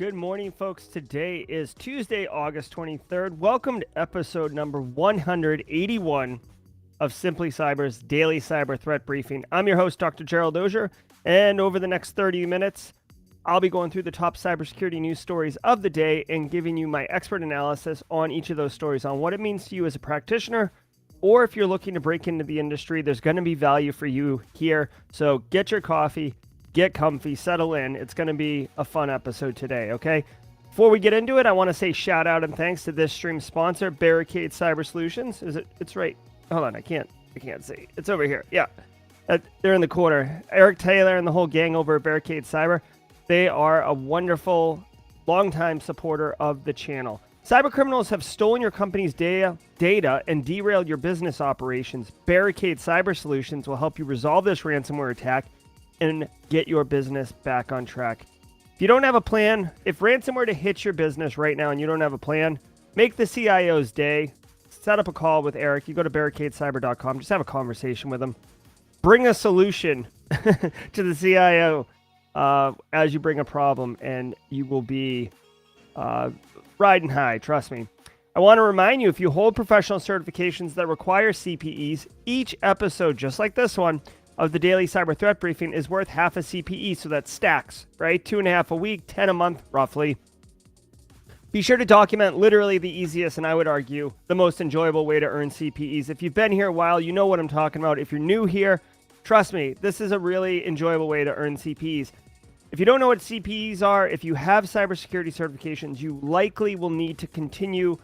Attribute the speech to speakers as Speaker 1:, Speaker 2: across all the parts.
Speaker 1: Good morning, folks. Today is Tuesday, August 23rd. Welcome to episode number 181 of Simply Cyber's Daily Cyber Threat Briefing. I'm your host, Dr. Gerald Auger, and over the next 30 minutes, I'll be going through the top cybersecurity news stories of the day and giving you my expert analysis on each of those stories, on what it means to you as a practitioner, or if you're looking to break into the industry, there's going to be value for you here. So get your coffee, get comfy, settle in. It's going to be a fun episode today, okay? Before we get into it, I want to say shout out and thanks to this stream sponsor, Barricade Cyber Solutions. It's right. Hold on, I can't see. It's over here. Yeah. They're in the corner. Eric Taylor and the whole gang over at Barricade Cyber. They are a wonderful, longtime supporter of the channel. Cyber criminals have stolen your company's data and derailed your business operations. Barricade Cyber Solutions will help you resolve this ransomware attack and get your business back on track. If you don't have a plan, if ransomware were to hit your business right now and you don't have a plan, make the CIO's day. Set up a call with Eric. You go to barricadecyber.com. Just have a conversation with him. Bring a solution to the CIO as you bring a problem, and you will be riding high. Trust me. I want to remind you, if you hold professional certifications that require CPEs, each episode, just like this one, of the Daily Cyber Threat Briefing is worth half a CPE, so that stacks, right? 2.5 a week, 10 a month, roughly. Be sure to document literally the easiest, and I would argue, the most enjoyable way to earn CPEs. If you've been here a while, you know what I'm talking about. If you're new here, trust me, this is a really enjoyable way to earn CPEs. If you don't know what CPEs are, if you have cybersecurity certifications, you likely will need to continue,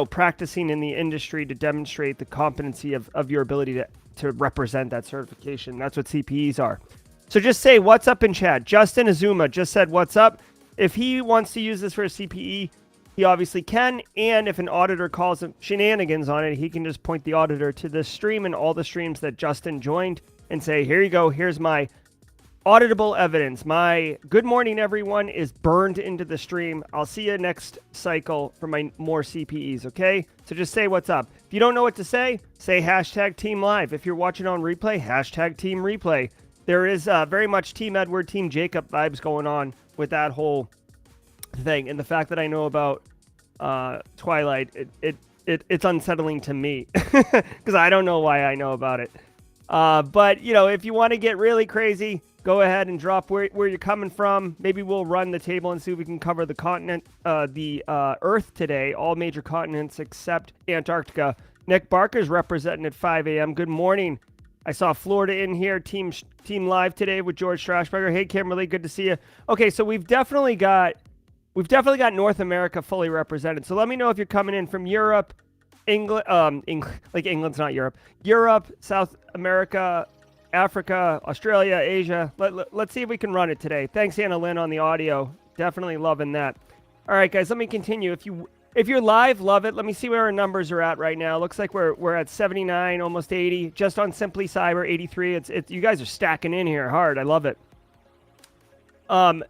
Speaker 1: practicing in the industry to demonstrate the competency of your ability to represent that certification. That's what CPEs are. So just say what's up in chat. Justin Azuma just said what's up. If he wants to use this for a CPE, he obviously can. And if an auditor calls him shenanigans on it, he can just point the auditor to this stream and all the streams that Justin joined and say, here you go. Here's my auditable evidence. My good morning, everyone, is burned into the stream. I'll see you next cycle for my more CPEs, okay? So just say what's up. If you don't know what to say hashtag Team Live. If you're watching on replay, hashtag Team Replay. There is very much Team Edward, Team Jacob vibes going on with that whole thing. And the fact that I know about Twilight, it's unsettling to me because I don't know why I know about it. But, if you want to get really crazy, go ahead and drop where you're coming from. Maybe we'll run the table and see if we can cover the continent, the Earth today, all major continents except Antarctica. Nick Barker's representing at 5 a.m. Good morning. I saw Florida in here, team live today with George Strasberger. Hey, Kimberly, good to see you. Okay, so we've definitely got North America fully represented. So let me know if you're coming in from Europe, England, like England's not Europe, South America, Africa, Australia, Asia. Let's see if we can run it today. Thanks, Anna Lynn, on the audio. Definitely loving that. All right, guys, let me continue. If you're live, love it. Let me see where our numbers are at right now. Looks like we're at 79, almost 80. Just on Simply Cyber, 83. It's you guys are stacking in here hard. I love it. I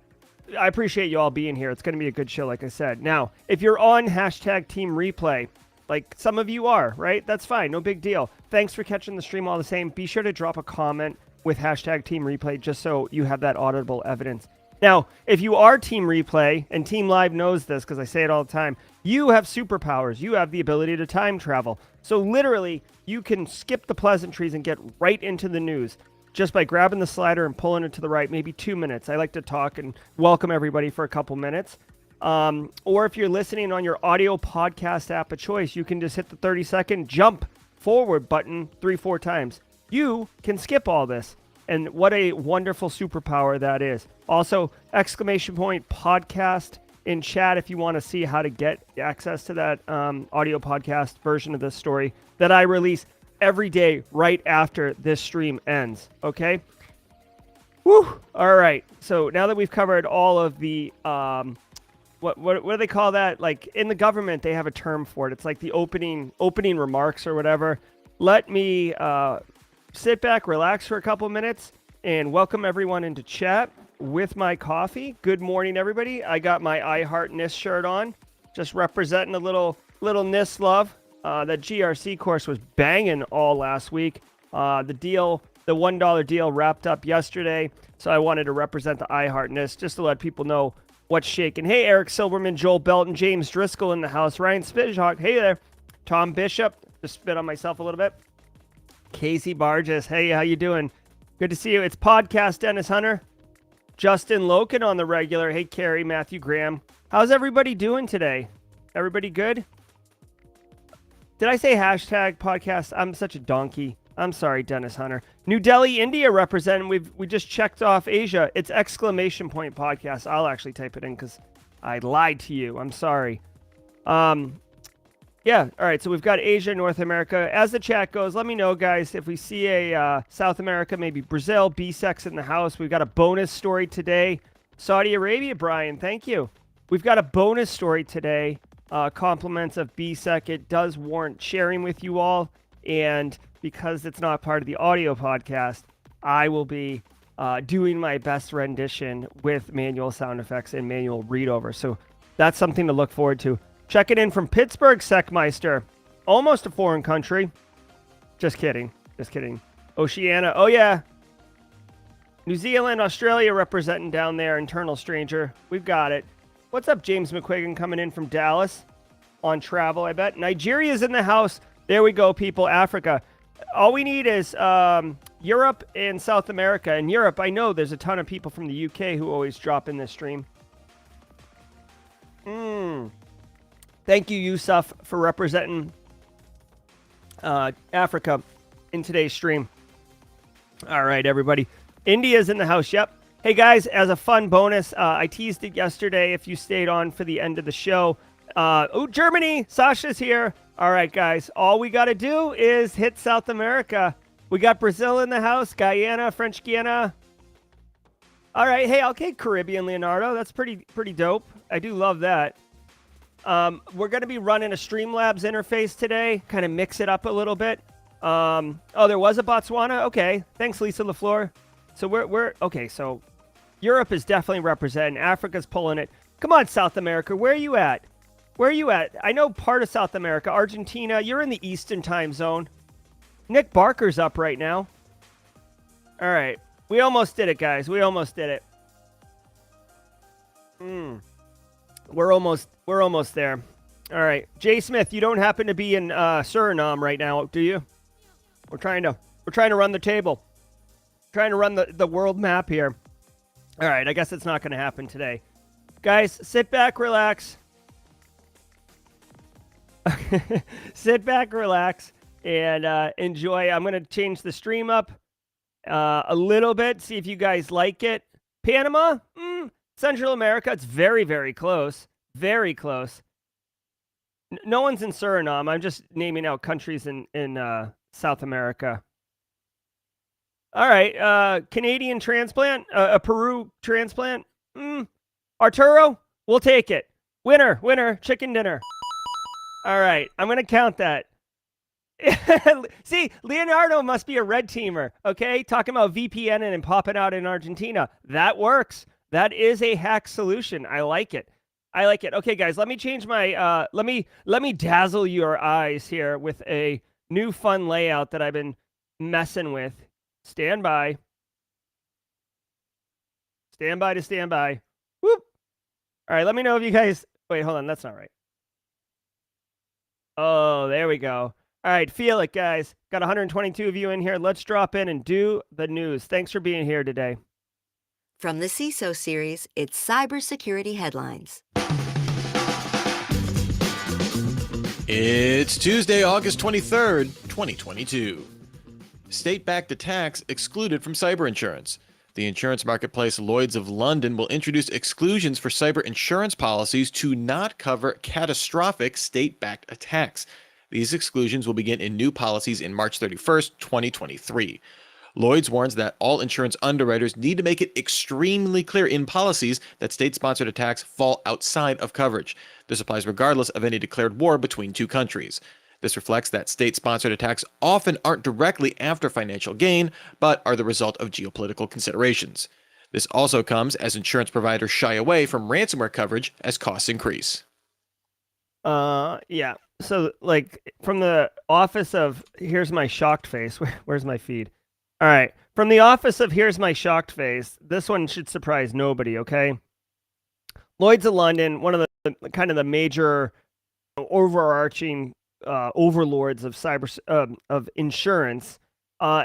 Speaker 1: appreciate you all being here. It's going to be a good show, like I said. Now, if you're on hashtag Team Replay, like some of you are, right? That's fine. No big deal. Thanks for catching the stream all the same. Be sure to drop a comment with hashtag Team Replay just so you have that auditable evidence. Now, if you are Team Replay, and Team Live knows this because I say it all the time, you have superpowers. You have the ability to time travel. So literally, you can skip the pleasantries and get right into the news just by grabbing the slider and pulling it to the right, maybe 2 minutes. I like to talk and welcome everybody for a couple minutes. Or if you're listening on your audio podcast app of choice, you can just hit the 30-second jump forward button 3-4 times. You can skip all this. And what a wonderful superpower that is. Also, exclamation point podcast in chat if you want to see how to get access to that audio podcast version of this story that I release every day right after this stream ends. Okay? Woo! All right. So now that we've covered all of the what do they call that? Like in the government, they have a term for it. It's like the opening remarks or whatever. Let me sit back, relax for a couple minutes, and welcome everyone into chat with my coffee. Good morning, everybody. I got my I Heart NIST shirt on, just representing a little NIST love. That GRC course was banging all last week. The $1 deal wrapped up yesterday, so I wanted to represent the I Heart NIST just to let people know What's shaking? Hey, Eric Silverman, Joel Belton, James Driscoll in the house. Ryan Spidhawk, hey there. Tom Bishop, just spit on myself a little bit. Casey Barges, hey, how you doing? Good to see you. It's podcast Dennis Hunter. Justin Loken on the regular. Hey, Carrie, Matthew Graham. How's everybody doing today? Everybody good? Did I say hashtag podcast? I'm such a donkey. I'm sorry, Dennis Hunter. New Delhi, India representing. We just checked off Asia. It's exclamation point podcast. I'll actually type it in because I lied to you. I'm sorry. Yeah. All right. So we've got Asia, North America. As the chat goes, let me know, guys, if we see a South America, maybe Brazil, BSEC's in the house. We've got a bonus story today. Saudi Arabia, Brian, thank you. We've got a bonus story today. Compliments of BSEC. It does warrant sharing with you all. And because it's not part of the audio podcast, I will be doing my best rendition with manual sound effects and manual readover. So that's something to look forward to. Checking in from Pittsburgh, Secmeister. Almost a foreign country. Just kidding. Just kidding. Oceania. Oh, yeah. New Zealand, Australia representing down there. Internal stranger. We've got it. What's up, James McQuiggan coming in from Dallas on travel, I bet. Nigeria's in the house. There we go, people. Africa. All we need is Europe and South America. In Europe, I know there's a ton of people from the UK who always drop in this stream. Thank you, Yusuf, for representing Africa in today's stream. All right, everybody. India's in the house. Yep. Hey, guys, as a fun bonus, I teased it yesterday if you stayed on for the end of the show. Oh, Germany. Sasha's here. All right, guys. All we got to do is hit South America. We got Brazil in the house, Guyana, French Guiana. All right. Hey, okay, Caribbean, Leonardo. That's pretty dope. I do love that. We're going to be running a Streamlabs interface today, kind of mix it up a little bit. Oh, there was a Botswana? Okay. Thanks, Lisa LaFleur. So we're okay, so Europe is definitely representing. Africa's pulling it. Come on, South America. Where are you at? Where are you at? I know part of South America. Argentina, you're in the Eastern time zone. Nick Barker's up right now. All right. We almost did it, guys. We almost did it. We're almost there. All right. Jay Smith, you don't happen to be in Suriname right now, do you? We're trying to run the table. Trying to run the world map here. All right. I guess it's not going to happen today. Guys, sit back, relax. Sit back, relax, and enjoy. I'm going to change the stream up a little bit, see if you guys like it. Panama? Central America, it's very, very close. Very close. No one's in Suriname. I'm just naming out countries in South America. All right, Canadian transplant, a Peru transplant. Arturo, we'll take it. Winner, chicken dinner. All right, I'm going to count that. See, Leonardo must be a red teamer, okay? Talking about VPNing and popping out in Argentina. That works. That is a hack solution. I like it. Okay, guys, let me change my, let me dazzle your eyes here with a new fun layout that I've been messing with. Stand by. Stand by. Whoop. All right, let me know if you guys, wait, hold on, that's not right. Oh, there we go. All right, feel it, guys. Got 122 of you in here. Let's drop in and do the news. Thanks for being here today.
Speaker 2: From the CISO series, it's Cybersecurity Headlines.
Speaker 3: It's Tuesday, August 23rd, 2022. State-backed attacks excluded from cyber insurance. The insurance marketplace Lloyds of London will introduce exclusions for cyber insurance policies to not cover catastrophic state-backed attacks. These exclusions will begin in new policies in March 31st, 2023. Lloyds warns that all insurance underwriters need to make it extremely clear in policies that state-sponsored attacks fall outside of coverage. This applies regardless of any declared war between two countries. This reflects that state-sponsored attacks often aren't directly after financial gain, but are the result of geopolitical considerations. This also comes as insurance providers shy away from ransomware coverage as costs increase.
Speaker 1: Yeah. So, like, from the office of Here's My Shocked Face, where's my feed? All right. From the office of Here's My Shocked Face, this one should surprise nobody, okay? Lloyds of London, one of the kind of the major overarching overlords of of insurance,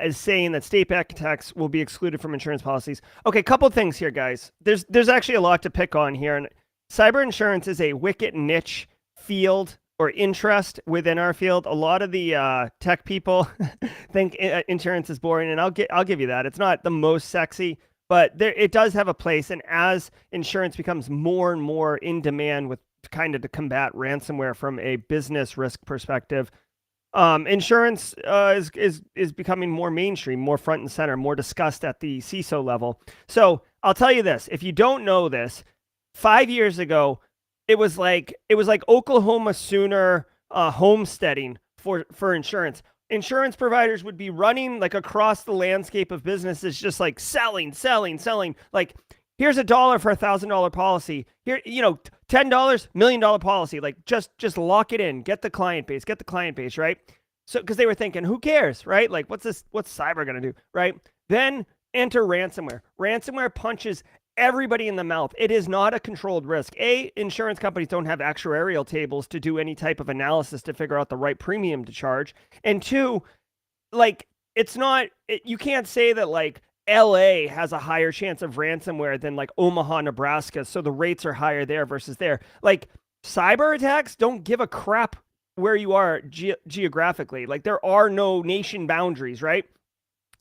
Speaker 1: is saying that state-backed attacks will be excluded from insurance policies. Okay, couple things here, guys. There's actually a lot to pick on here, and cyber insurance is a wicked niche field or interest within our field. A lot of the tech people think insurance is boring, and I'll give you that. It's not the most sexy, but it does have a place. And as insurance becomes more and more in demand with kind of to combat ransomware from a business risk perspective, insurance is becoming more mainstream, more front and center, more discussed at the CISO level. So I'll tell you this: if you don't know this, 5 years ago, it was like Oklahoma Sooner homesteading for insurance. Insurance providers would be running like across the landscape of businesses, just like selling. Like, here's $1 for $1,000 policy. Here, $10, $1 million policy. Like, just lock it in. Get the client base, right? So, because they were thinking, who cares, right? Like, what's cyber gonna do, right? Then enter ransomware. Ransomware punches everybody in the mouth. It is not a controlled risk. Insurance companies don't have actuarial tables to do any type of analysis to figure out the right premium to charge. And two, like, you can't say that like LA has a higher chance of ransomware than like Omaha, Nebraska. So the rates are higher there versus there. Like, cyber attacks don't give a crap where you are geographically. Like, there are no nation boundaries, right?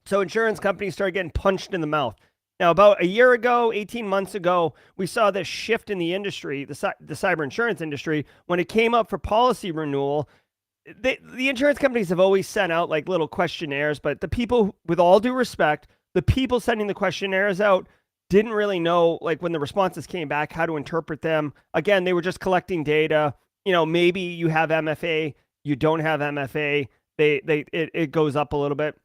Speaker 1: So insurance companies started getting punched in the mouth. Now, about a year ago, 18 months ago, we saw this shift in the industry, the cyber insurance industry. When it came up for policy renewal, the insurance companies have always sent out like little questionnaires, but the people, with all due respect, the people sending the questionnaires out didn't really know, like, when the responses came back, how to interpret them. Again, they were just collecting data. Maybe you have MFA, you don't have MFA. It goes up a little bit.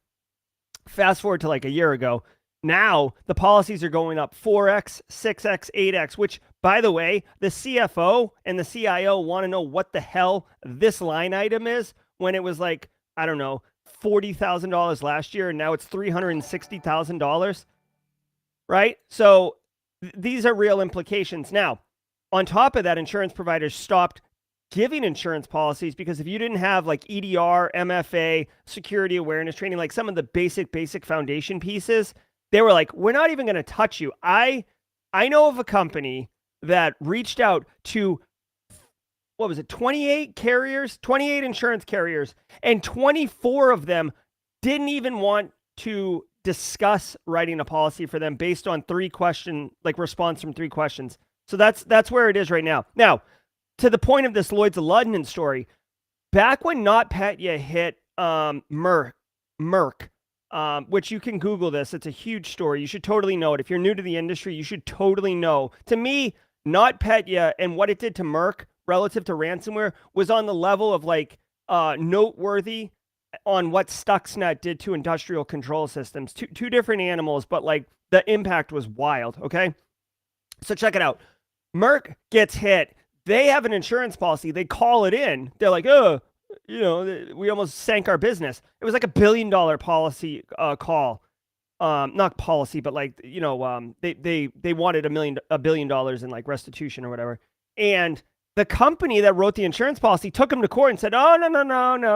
Speaker 1: Fast forward to like a year ago. Now the policies are going up 4x, 6x, 8x, which, by the way, the CFO and the CIO want to know what the hell this line item is, when it was like, I don't know, $40,000 last year, and now it's $360,000, right? So these are real implications. Now, on top of that, insurance providers stopped giving insurance policies because if you didn't have like EDR, MFA, security awareness training, like some of the basic foundation pieces, they were like, we're not even going to touch you. I know of a company that reached out to, 28 carriers, 28 insurance carriers, and 24 of them didn't even want to discuss writing a policy for them based on response from 3 questions. So that's where it is right now. Now, to the point of this Lloyds of London story, back when NotPetya hit Merck, which you can Google this. It's a huge story. You should totally know it. If you're new to the industry, you should totally know. To me, NotPetya and what it did to Merck relative to ransomware was on the level of like noteworthy on what Stuxnet did to industrial control systems. Two different animals, but like the impact was wild. Okay, so check it out. Merck gets hit. They have an insurance policy. They call it in. They're like, oh, we almost sank our business. It was like $1 billion policy call. Not policy, but like, they wanted $1 billion in like restitution or whatever. And the company that wrote the insurance policy took them to court and said, oh,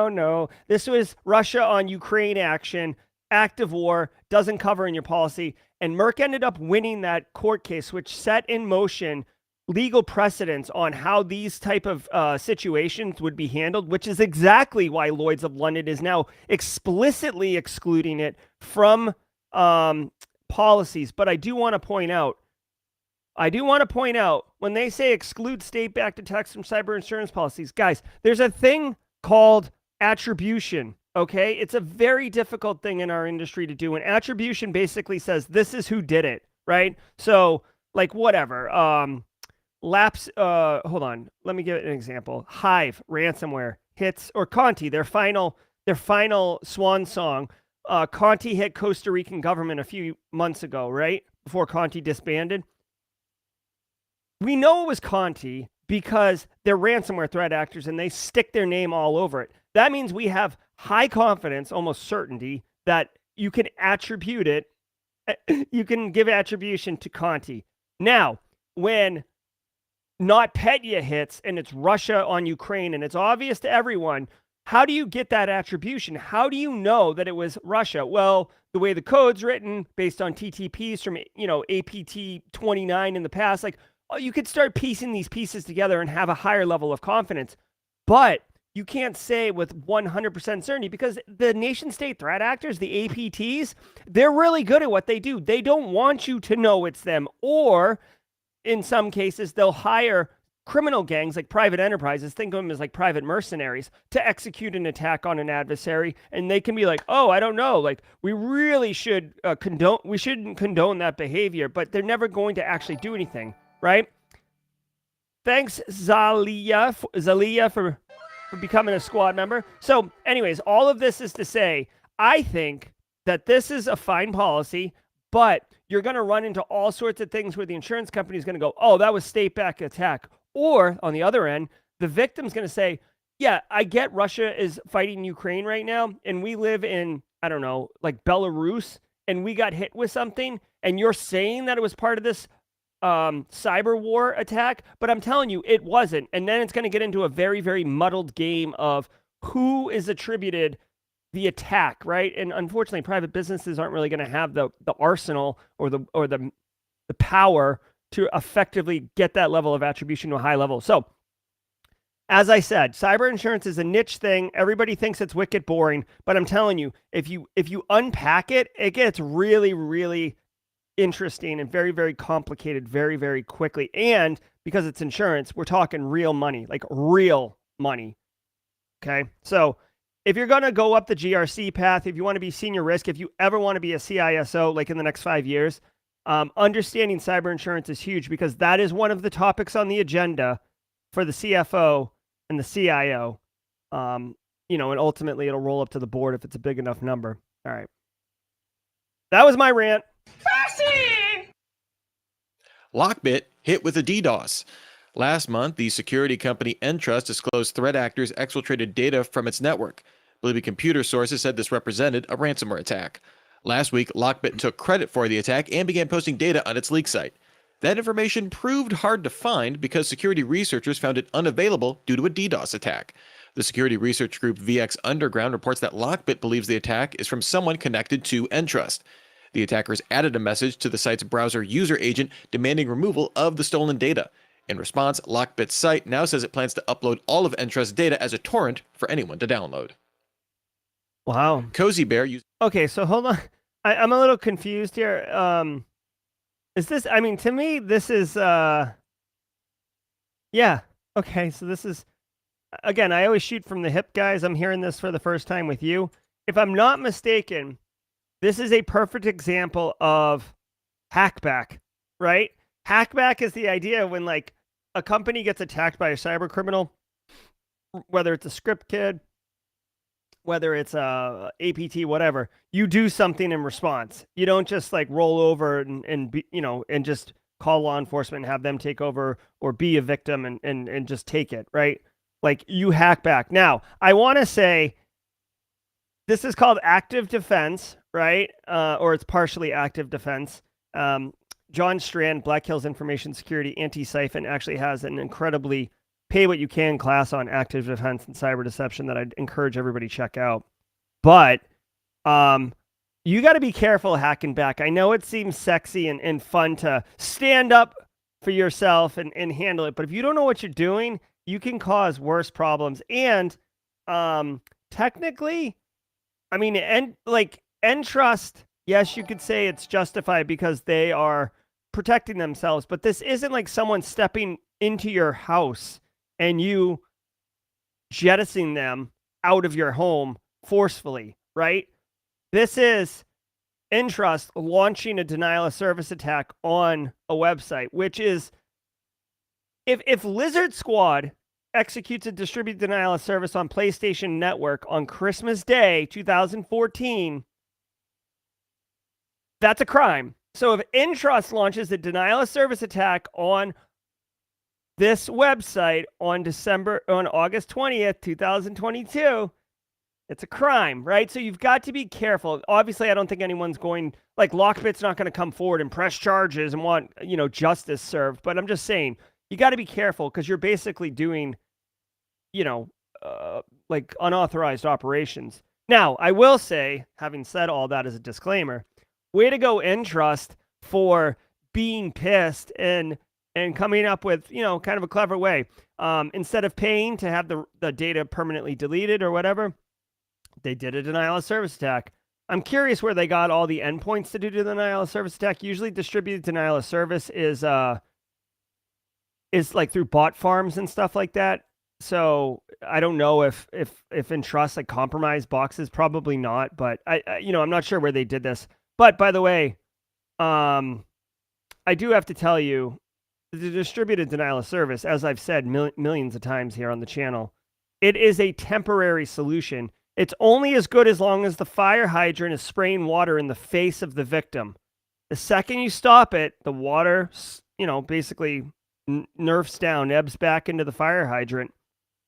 Speaker 1: no. This was Russia on Ukraine action, active war, doesn't cover in your policy. And Merck ended up winning that court case, which set in motion legal precedents on how these type of situations would be handled, which is exactly why Lloyds of London is now explicitly excluding it from policies. But I do want to point out, when they say exclude state-backed attacks from cyber insurance policies, guys, there's a thing called attribution, okay? It's a very difficult thing in our industry to do. And attribution basically says this is who did it, right? So, like, whatever. Hold on. Let me give it an example. Hive ransomware hits, or Conti, their final swan song. Conti hit Costa Rican government a few months ago, right? Before Conti disbanded. We know it was Conti because they're ransomware threat actors and they stick their name all over it. That means we have high confidence, almost certainty, that you can attribute it. You can give attribution to Conti. Now, when NotPetya hits and it's Russia on Ukraine and it's obvious to everyone, how do you get that attribution? How do you know that it was Russia? Well, the way the code's written based on TTPs from, APT 29 in the past, like, you could start piecing these pieces together and have a higher level of confidence. But you can't say with 100% certainty because the nation state threat actors, the APTs, they're really good at what they do. They don't want you to know it's them. Or in some cases, they'll hire criminal gangs like private enterprises, think of them as like private mercenaries, to execute an attack on an adversary. And they can be like, oh, I don't know, like we really should we shouldn't condone that behavior, but they're never going to actually do anything, right? Thanks, Zalia, for becoming a squad member. So anyways, all of this is to say, I think that this is a fine policy, but you're going to run into all sorts of things where the insurance company is going to go, oh, that was state-backed attack. Or on the other end, the victim's going to say, yeah, I get Russia is fighting Ukraine right now, and we live in, I don't know, like Belarus, and we got hit with something, and you're saying that it was part of this cyber war attack, but I'm telling you, it wasn't. And then it's going to get into a very, very muddled game of who is attributed the attack, right? And unfortunately, private businesses aren't really going to have the arsenal or the power to effectively get that level of attribution to a high level. So, as I said, cyber insurance is a niche thing. Everybody thinks it's wicked boring, but I'm telling you, if you unpack it, it gets really, really interesting and very, very complicated very, very quickly. And because it's insurance, we're talking real money, like real money. Okay, so if you're going to go up the GRC path, if you want to be senior risk, if you ever want to be a CISO, like in the next 5 years, understanding cyber insurance is huge because that is one of the topics on the agenda for the CFO and the CIO. And ultimately it'll roll up to the board if it's a big enough number. All right. That was my rant.
Speaker 3: Lockbit hit with a DDoS. Last month, the security company Entrust disclosed threat actors exfiltrated data from its network. Believing computer sources said this represented a ransomware attack. Last week, Lockbit took credit for the attack and began posting data on its leak site. That information proved hard to find because security researchers found it unavailable due to a DDoS attack. The security research group VX Underground reports that Lockbit believes the attack is from someone connected to Entrust. The attackers added a message to the site's browser user agent demanding removal of the stolen data. In response, Lockbit's site now says it plans to upload all of Entrust's data as a torrent for anyone to download.
Speaker 1: Wow.
Speaker 3: Cozy Bear used...
Speaker 1: Okay, so hold on. I'm a little confused here. Is this, I mean, to me, this is, yeah. Okay, so this is, again, I always shoot from the hip, guys. I'm hearing this for the first time with you. If I'm not mistaken, this is a perfect example of hackback, right? Hackback is the idea when, like, a company gets attacked by a cyber criminal, whether it's a script kid, whether it's a APT, whatever, you do something in response. You don't just like roll over and be, and just call law enforcement and have them take over or be a victim and just take it, right? Like you hack back. Now, I want to say this is called active defense, right? Or it's partially active defense. John Strand, Black Hills Information Security Anti-Siphon, actually has an incredibly pay what you can class on active defense and cyber deception that I'd encourage everybody to check out. But you got to be careful hacking back. I know it seems sexy and fun to stand up for yourself and handle it, but if you don't know what you're doing, you can cause worse problems. And technically, I mean, Entrust, yes, you could say it's justified because they are protecting themselves, but this isn't like someone stepping into your house and you jettisoning them out of your home forcefully, right? This is Entrust launching a denial of service attack on a website, which is, if Lizard Squad executes a distributed denial of service on PlayStation Network on Christmas Day, 2014, that's a crime. So if Entrust launches a denial of service attack on this website on August 20th, 2022, it's a crime, right? So you've got to be careful. Obviously, I don't think anyone's going, like Lockbit's not going to come forward and press charges and want, justice served. But I'm just saying, you got to be careful because you're basically doing, like unauthorized operations. Now, I will say, having said all that as a disclaimer, way to go, Entrust, for being pissed and coming up with, kind of a clever way. Instead of paying to have the data permanently deleted or whatever, they did a denial of service attack. I'm curious where they got all the endpoints to do the denial of service attack. Usually distributed denial of service is like through bot farms and stuff like that. So I don't know if Entrust like compromised boxes, probably not, but I'm not sure where they did this. But by the way, I do have to tell you, the distributed denial of service, as I've said millions of times here on the channel, it is a temporary solution. It's only as good as long as the fire hydrant is spraying water in the face of the victim. The second you stop it, the water, basically nerfs down, ebbs back into the fire hydrant,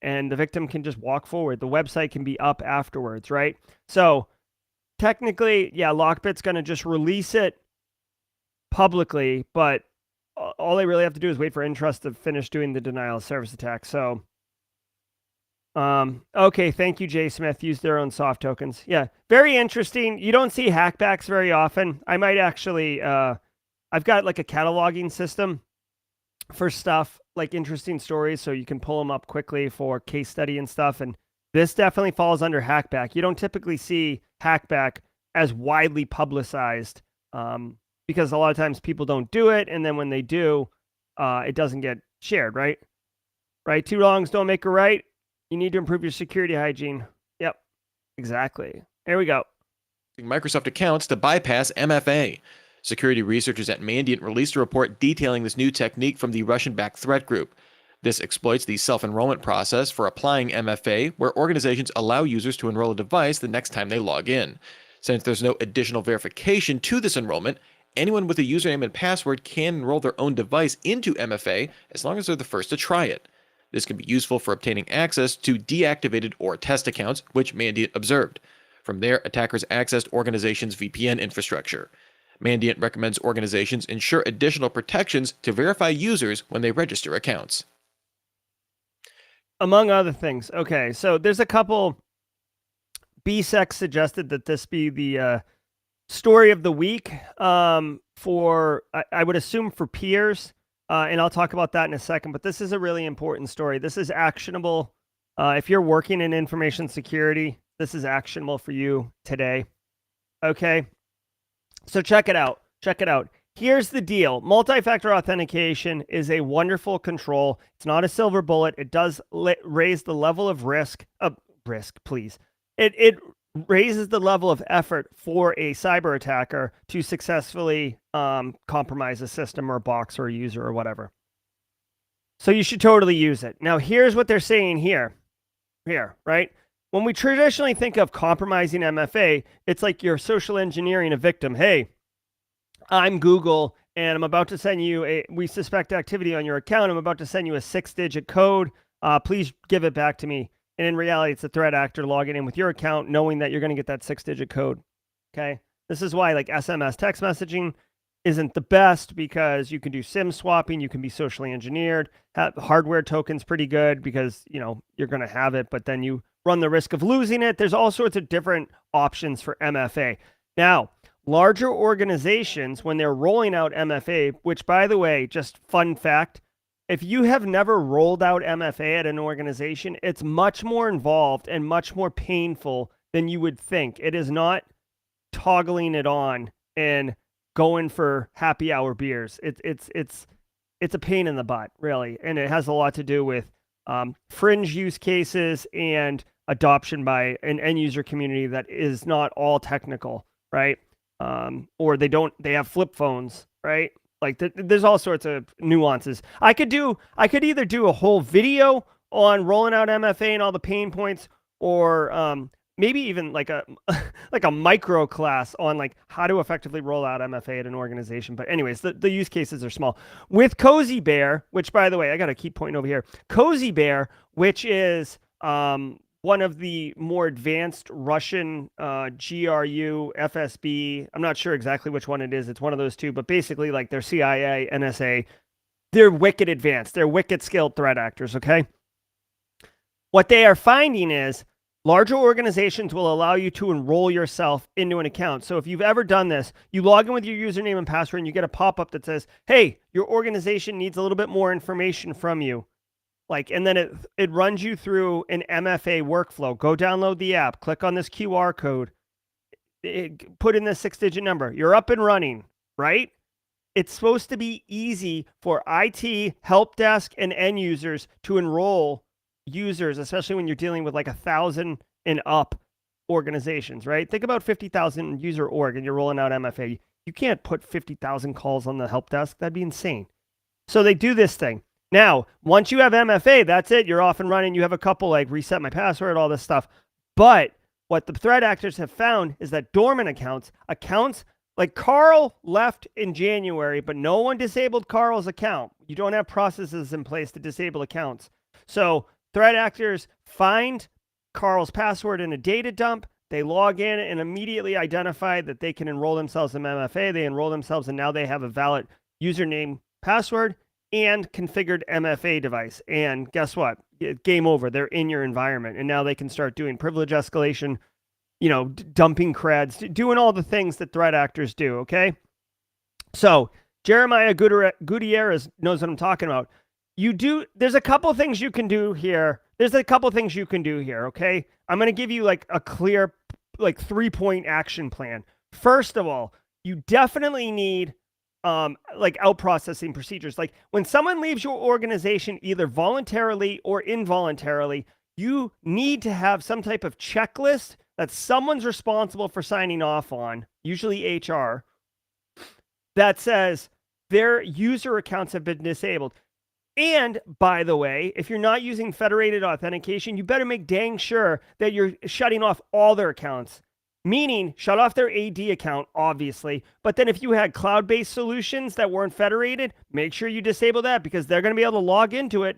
Speaker 1: and the victim can just walk forward. The website can be up afterwards, right? So technically, yeah, Lockbit's going to just release it publicly, but all they really have to do is wait for Entrust to finish doing the denial of service attack. So, okay, thank you, Jay Smith. Use their own soft tokens. Yeah, very interesting. You don't see hackbacks very often. I might actually, I've got like a cataloging system for stuff, like interesting stories, so you can pull them up quickly for case study and stuff. And this definitely falls under hackback. You don't typically see hackback as widely publicized, because a lot of times people don't do it, and then when they do, it doesn't get shared, right? Right? Two wrongs don't make a right. You need to improve your security hygiene. Yep, exactly. There we go.
Speaker 3: Microsoft accounts to bypass MFA. Security researchers at Mandiant released a report detailing this new technique from the Russian-backed threat group. This exploits the self-enrollment process for applying MFA, where organizations allow users to enroll a device the next time they log in. Since there's no additional verification to this enrollment, anyone with a username and password can enroll their own device into MFA as long as they're the first to try it. This can be useful for obtaining access to deactivated or test accounts, which Mandiant observed. From there, attackers accessed organizations' VPN infrastructure. Mandiant recommends organizations ensure additional protections to verify users when they register accounts.
Speaker 1: Among other things. Okay, so there's a couple. BSEC suggested that this be the story of the week for, I would assume, for peers. And I'll talk about that in a second, but this is a really important story. This is actionable. If you're working in information security, this is actionable for you today. Okay, so check it out. Check it out. Here's the deal. Multi-factor authentication is a wonderful control. It's not a silver bullet. It does raise the level of risk. Please. It raises the level of effort for a cyber attacker to successfully compromise a system or a box or a user or whatever. So you should totally use it. Now, here's what they're saying here, right? When we traditionally think of compromising MFA, it's like you're social engineering a victim. Hey, I'm Google, and I'm about to send you we suspect activity on your account. I'm about to send you a 6-digit code. Please give it back to me. And in reality, it's a threat actor logging in with your account, knowing that you're going to get that 6-digit code. Okay. This is why like SMS text messaging isn't the best, because you can do SIM swapping. You can be socially engineered. Hardware tokens pretty good because, you're going to have it, but then you run the risk of losing it. There's all sorts of different options for MFA. Now, larger organizations, when they're rolling out MFA, which, by the way, just fun fact, if you have never rolled out MFA at an organization, it's much more involved and much more painful than you would think. It is not toggling it on and going for happy hour beers. It's a pain in the butt, really, and it has a lot to do with fringe use cases and adoption by an end user community that is not all technical, right? Or they have flip phones, right? Like there's all sorts of nuances. I could either do a whole video on rolling out MFA and all the pain points, or maybe even like a micro class on like how to effectively roll out MFA at an organization. But anyways, the use cases are small. With Cozy Bear, which, by the way, I got to keep pointing over here. Cozy Bear, which is one of the more advanced Russian GRU, FSB. I'm not sure exactly which one it is. It's one of those two, but basically like their CIA, NSA they're wicked advanced. They're wicked skilled threat actors, okay? What they are finding is larger organizations will allow you to enroll yourself into an account. So if you've ever done this, you log in with your username and password and you get a pop-up that says, hey, your organization needs a little bit more information from you. And then it runs you through an MFA workflow. Go download the app, click on this QR code, put in this 6-digit number. You're up and running, right? It's supposed to be easy for IT, help desk, and end users to enroll users, especially when you're dealing with 1,000 and up organizations, right? Think about 50,000 user org and you're rolling out MFA. You can't put 50,000 calls on the help desk. That'd be insane. So they do this thing. Now, once you have MFA, that's it. You're off and running. You have a couple reset my password, all this stuff. But what the threat actors have found is that dormant accounts like Carl left in January, but no one disabled Carl's account. You don't have processes in place to disable accounts. So threat actors find Carl's password in a data dump. They log in and immediately identify that they can enroll themselves in MFA. They enroll themselves and now they have a valid username, password, and configured MFA device. And guess what? Game over. They're in your environment. And now they can start doing privilege escalation, dumping creds, doing all the things that threat actors do, okay? So Jeremiah Gutierrez knows what I'm talking about. There's a couple things you can do here. Okay? I'm going to give you a clear 3-point action plan. First of all, you definitely need out processing procedures. When someone leaves your organization, either voluntarily or involuntarily, you need to have some type of checklist that someone's responsible for signing off on, usually HR, that says their user accounts have been disabled. And by the way, if you're not using federated authentication, you better make dang sure that you're shutting off all their accounts. Meaning, shut off their AD account, obviously. But then if you had cloud-based solutions that weren't federated, make sure you disable that because they're going to be able to log into it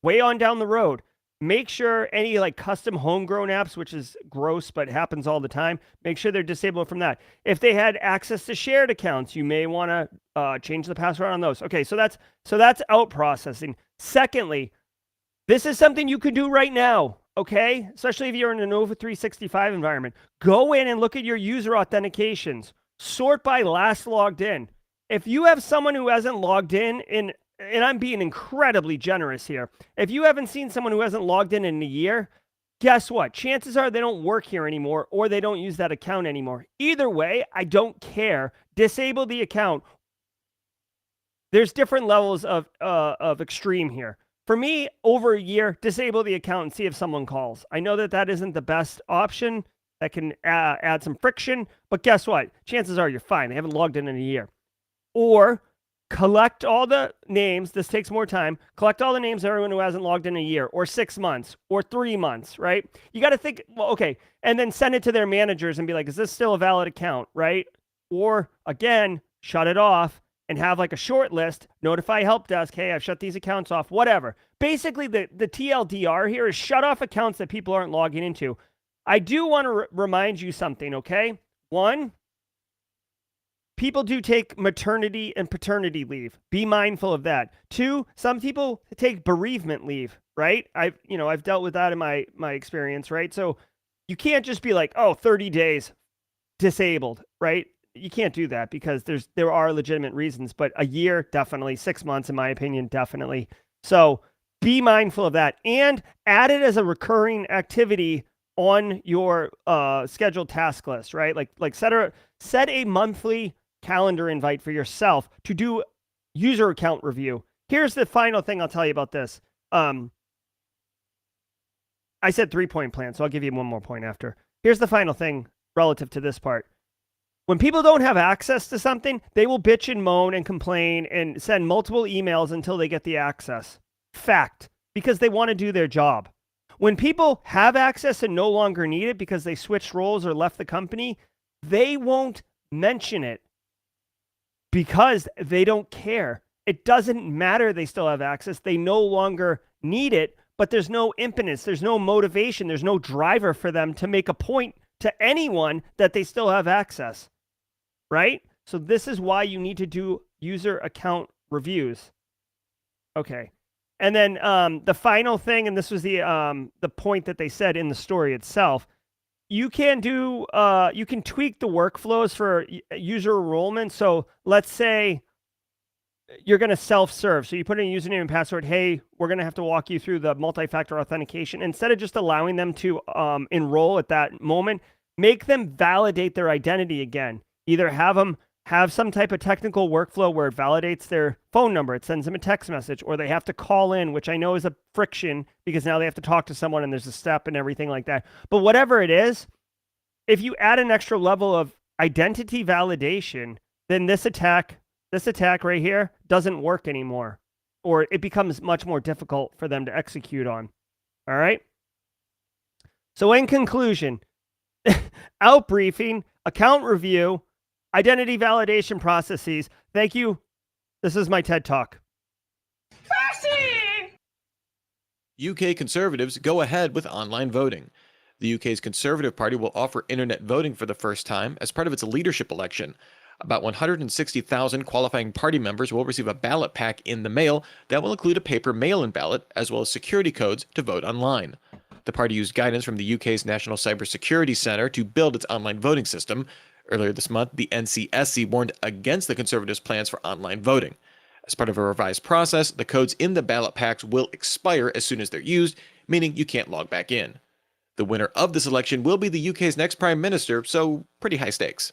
Speaker 1: way on down the road. Make sure any custom homegrown apps, which is gross but happens all the time, make sure they're disabled from that. If they had access to shared accounts, you may want to change the password on those. Okay, so that's out processing. Secondly, this is something you could do right now. Okay, especially if you're in an Nova 365 environment, go in and look at your user authentications. Sort by last logged in. If you have someone who hasn't logged in, and I'm being incredibly generous here, if you haven't seen someone who hasn't logged in a year, guess what? Chances are they don't work here anymore or they don't use that account anymore. Either way, I don't care. Disable the account. There's different levels of extreme here. For me, over a year, disable the account and see if someone calls. I know that isn't the best option. That can add some friction. But guess what? Chances are you're fine. They haven't logged in a year. Or collect all the names. This takes more time. Collect all the names of everyone who hasn't logged in a year or 6 months or 3 months, right? You got to think, well, okay. And then send it to their managers and be like, is this still a valid account, right? Or again, shut it off. And have a short list, notify help desk, hey, I've shut these accounts off, whatever. Basically, the TLDR here is shut off accounts that people aren't logging into. I do want to remind you something, okay? 1, people do take maternity and paternity leave. Be mindful of that. 2, some people take bereavement leave, right? I've dealt with that in my experience, right? So you can't just be 30 days disabled, right? You can't do that because there are legitimate reasons, but a year, definitely. 6 months, in my opinion, definitely. So be mindful of that and add it as a recurring activity on your scheduled task list, right? Set a monthly calendar invite for yourself to do user account review. Here's the final thing I'll tell you about this. I said 3-point plan, so I'll give you one more point after. Here's the final thing relative to this part. When people don't have access to something, they will bitch and moan and complain and send multiple emails until they get the access. Fact, because they want to do their job. When people have access and no longer need it because they switched roles or left the company, they won't mention it because they don't care. It doesn't matter they still have access. They no longer need it, but there's no impetus, there's no motivation, there's no driver for them to make a point to anyone that they still have access, right? So this is why you need to do user account reviews. Okay. And then the final thing, and this was the point that they said in the story itself, you can do you can tweak the workflows for user enrollment. So let's say you're going to self-serve. So you put in a username and password. Hey, we're going to have to walk you through the multi-factor authentication. Instead of just allowing them to enroll at that moment, make them validate their identity again. Either have them have some type of technical workflow where it validates their phone number. It sends them a text message, or they have to call in, which I know is a friction because now they have to talk to someone and there's a step and everything like that. But whatever it is, if you add an extra level of identity validation, then this attack right here doesn't work anymore, or it becomes much more difficult for them to execute on. All right. So in conclusion, outbriefing, account review, identity validation processes. Thank you. This is my TED Talk.
Speaker 3: UK Conservatives go ahead with online voting. The UK's Conservative Party will offer internet voting for the first time as part of its leadership election. About 160,000 qualifying party members will receive a ballot pack in the mail that will include a paper mail-in ballot as well as security codes to vote online. The party used guidance from the UK's National Cybersecurity Centre to build its online voting system. Earlier this month, the NCSC warned against the Conservatives' plans for online voting. As part of a revised process, the codes in the ballot packs will expire as soon as they're used, meaning you can't log back in. The winner of this election will be the UK's next Prime Minister, so pretty high stakes.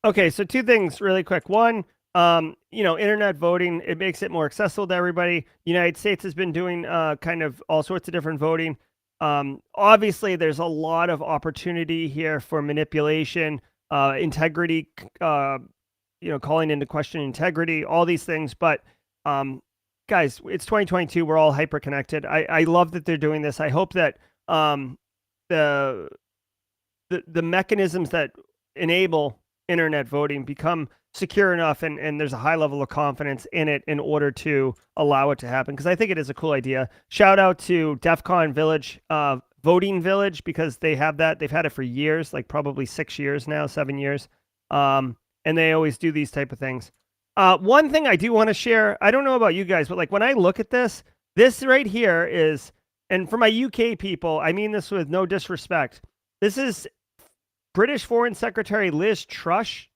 Speaker 1: Okay, so two things really quick. One, internet voting, it makes it more accessible to everybody. United States has been doing kind of all sorts of different voting. Obviously, there's a lot of opportunity here for manipulation, integrity, calling into question integrity, all these things. But guys, it's 2022. We're all hyper connected. I love that they're doing this. I hope that the mechanisms that enable internet voting become secure enough and there's a high level of confidence in it in order to allow it to happen, because I think it is a cool idea. Shout out to DEF CON Village, Voting Village, because they have that. They've had it for years, like probably 6 years now, 7 years. And they always do these type of things. One thing I do want to share, I don't know about you guys, but like when I look at this right here is, and for my UK people, I mean this with no disrespect, this is British Foreign Secretary Liz Truss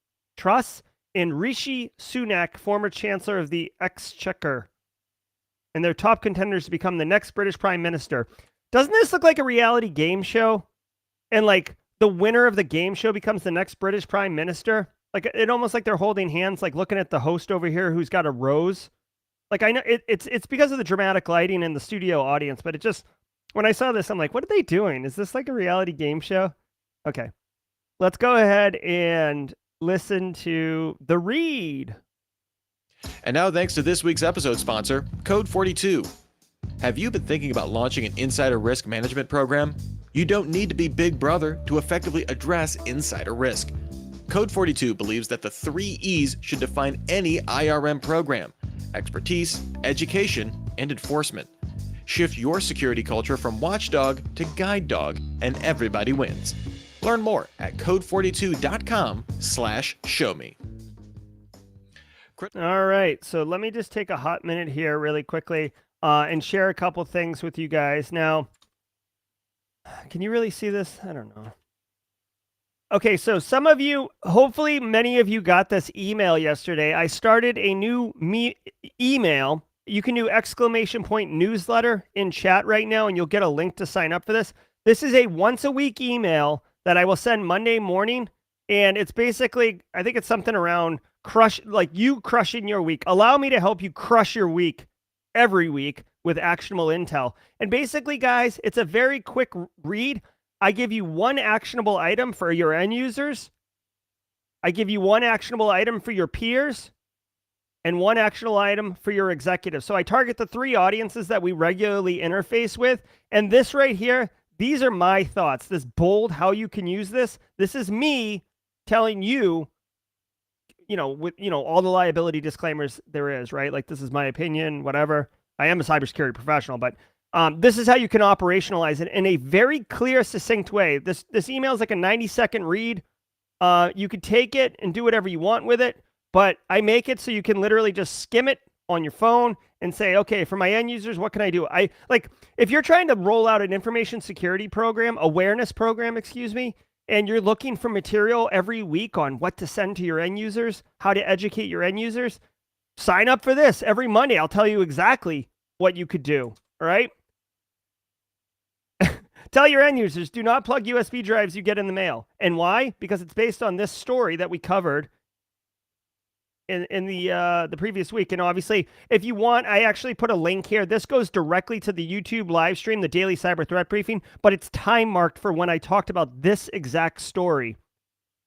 Speaker 1: and Rishi Sunak, former Chancellor of the Exchequer, and their top contenders to become the next British Prime Minister. Doesn't this look like a reality game show? And like the winner of the game show becomes the next British Prime Minister? Like it almost like they're holding hands, like looking at the host over here who's got a rose. Like I know it's because of the dramatic lighting and the studio audience, but it just, when I saw this, I'm like, what are they doing? Is this like a reality game show? Okay. Let's go ahead and listen to the read.
Speaker 3: And now, thanks to this week's episode sponsor, Code 42. Have you been thinking about launching an insider risk management program? You don't need to be Big Brother to effectively address insider risk. Code 42 believes that the 3 E's should define any IRM program: expertise, education, and enforcement. Shift your security culture from watchdog to guide dog, and everybody wins. Learn more at code42.com/showme.
Speaker 1: All right, so let me just take a hot minute here really quickly and share a couple things with you guys. Now, can you really see this? I don't know. Okay, so some of you, hopefully many of you got this email yesterday. I started a new email. You can do ! newsletter in chat right now, and you'll get a link to sign up for this. This is a once a week email that I will send Monday morning. And it's basically, I think it's something around you crushing your week. Allow me to help you crush your week every week with actionable intel. And basically, guys, it's a very quick read. I give you one actionable item for your end users. I give you one actionable item for your peers and one actionable item for your executives. So I target the 3 audiences that we regularly interface with. And this right here, these are my thoughts. This bold, how you can use this. This is me telling you, with, all the liability disclaimers there is, right? Like, this is my opinion, whatever. I am a cybersecurity professional, but this is how you can operationalize it in a very clear, succinct way. This email is like a 90-second read. You could take it and do whatever you want with it, but I make it so you can literally just skim it, on your phone and say, okay, for my end users, what can I do? If you're trying to roll out an information security program, awareness program, excuse me, and you're looking for material every week on what to send to your end users, how to educate your end users, sign up for this every Monday. I'll tell you exactly what you could do. All right. Tell your end users, do not plug USB drives you get in the mail. And why? Because it's based on this story that we covered in the previous week. And obviously, if you want, I actually put a link here. This goes directly to the YouTube live stream, the Daily Cyber Threat Briefing, but it's time marked for when I talked about this exact story.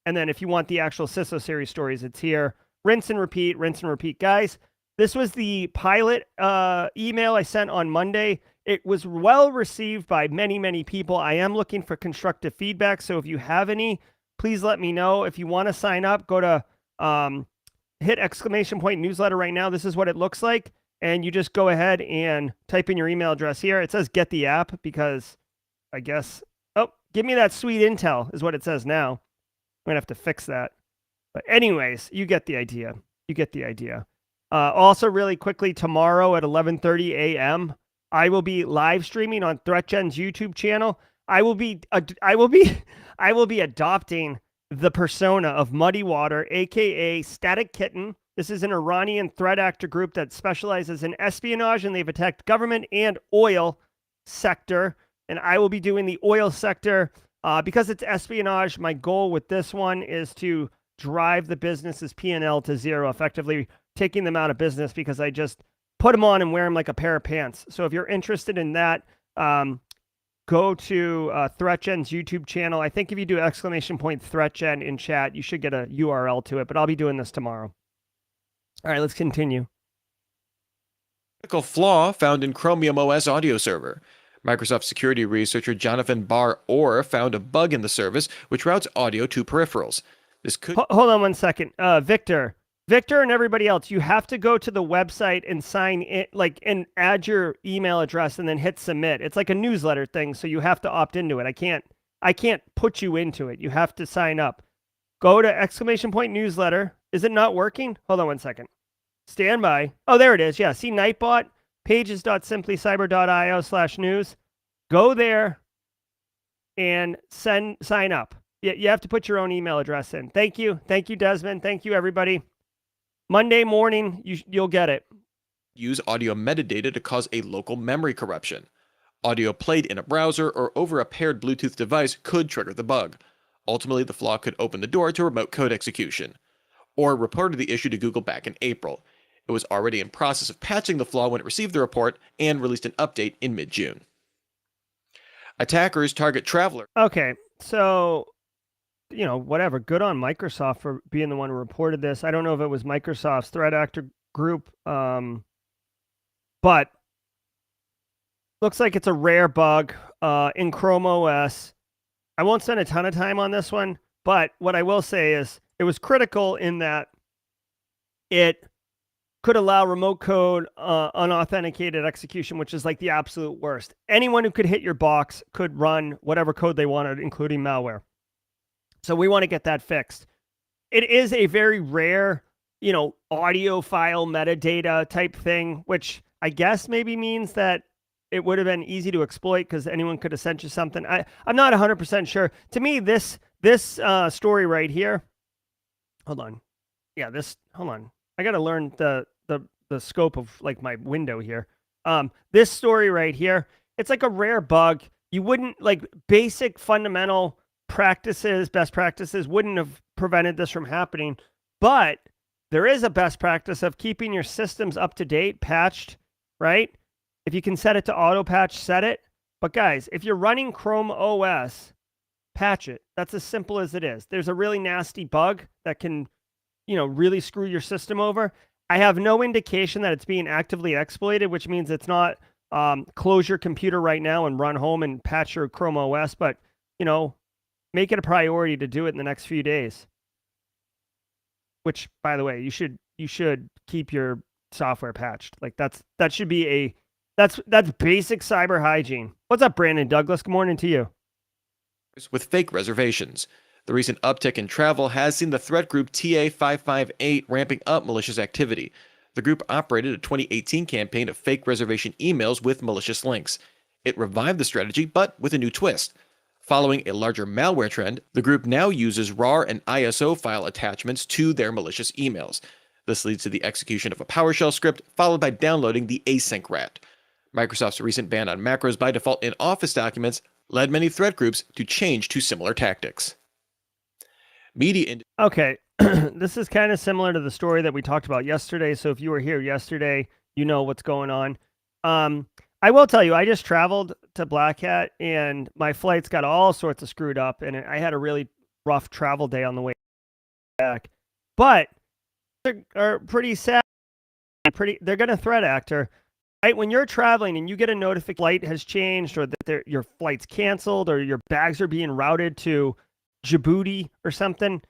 Speaker 1: And then if you want the actual CISO series stories, it's here. Rinse and repeat, guys. This was the pilot email I sent on Monday. It was well received by many, many people. I am looking for constructive feedback. So if you have any, please let me know. If you want to sign up, go to hit exclamation point newsletter right now. This is what it looks like. And you just go ahead and type in your email address here. It says get the app because I guess, oh, give me that sweet intel is what it says now. I'm going to have to fix that. But anyways, you get the idea. Also, really quickly, tomorrow at 11:30 a.m., I will be live streaming on ThreatGen's YouTube channel. I will be adopting the persona of Muddy Water, aka Static Kitten. This is an Iranian threat actor group that specializes in espionage, and they've attacked government and oil sector. And I will be doing the oil sector because it's espionage. My goal with this one is to drive the business's P&L to zero, effectively taking them out of business because I just put them on and wear them like a pair of pants. So if you're interested in that, go to ThreatGen's YouTube channel. I think if you do exclamation point ThreatGen in chat, you should get a URL to it, but I'll be doing this tomorrow. All right, let's continue.
Speaker 3: Critical flaw found in Chromium OS audio server. Microsoft security researcher Jonathan Barr-Orr found a bug in the service which routes audio to peripherals. This could...
Speaker 1: Hold on one second. Victor and everybody else, you have to go to the website and sign in, and add your email address and then hit submit. It's like a newsletter thing, so you have to opt into it. I can't put you into it. You have to sign up. Go to exclamation point newsletter. Is it not working? Hold on one second. Stand by. Oh, there it is. Yeah, see Nightbot, pages.simplycyber.io/news. Go there and sign up. You have to put your own email address in. Thank you. Thank you, Desmond. Thank you, everybody. Monday morning, you'll get it.
Speaker 3: Use audio metadata to cause a local memory corruption. Audio played in a browser or over a paired Bluetooth device could trigger the bug. Ultimately, the flaw could open the door to remote code execution. Or reported the issue to Google back in April. It was already in process of patching the flaw when it received the report and released an update in mid-June. Attackers target Traveler.
Speaker 1: Okay, so... whatever. Good on Microsoft for being the one who reported this. I don't know if it was Microsoft's threat actor group, but looks like it's a rare bug in Chrome OS. I won't spend a ton of time on this one, but what I will say is it was critical in that it could allow remote code unauthenticated execution, which is like the absolute worst. Anyone who could hit your box could run whatever code they wanted, including malware. So we want to get that fixed. It is a very rare, audio file metadata type thing, which I guess maybe means that it would have been easy to exploit because anyone could have sent you something. I'm not 100% sure. To me, this story right here. Hold on. Yeah, hold on. I got to learn the scope of like my window here. This story right here, it's like a rare bug. You wouldn't basic fundamental best practices wouldn't have prevented this from happening, but there is a best practice of keeping your systems up to date, patched, right? If you can set it to auto patch, set it. But guys, if you're running Chrome OS, patch it. That's as simple as it is. There's a really nasty bug that can, really screw your system over. I have no indication that it's being actively exploited, which means it's not close your computer right now and run home and patch your Chrome OS, but, make it a priority to do it in the next few days. Which, by the way, you should keep your software patched. That should be that's basic cyber hygiene. What's up, Brandon Douglas? Good morning to you.
Speaker 3: With fake reservations. The recent uptick in travel has seen the threat group TA558 ramping up malicious activity. The group operated a 2018 campaign of fake reservation emails with malicious links. It revived the strategy, but with a new twist. Following a larger malware trend, the group now uses RAR and ISO file attachments to their malicious emails. This leads to the execution of a PowerShell script, followed by downloading the async rat. Microsoft's recent ban on macros by default in Office documents led many threat groups to change to similar tactics.
Speaker 1: Okay, this is kind of similar to the story that we talked about yesterday. So if you were here yesterday, you know what's going on. I will tell you, I just traveled to Black Hat and my flights got all sorts of screwed up, and I had a really rough travel day on the way back. But are pretty sad. They're going to threat actor. Right? When you're traveling and you get a notification flight has changed, or that your flight's canceled, or your bags are being routed to Djibouti or something,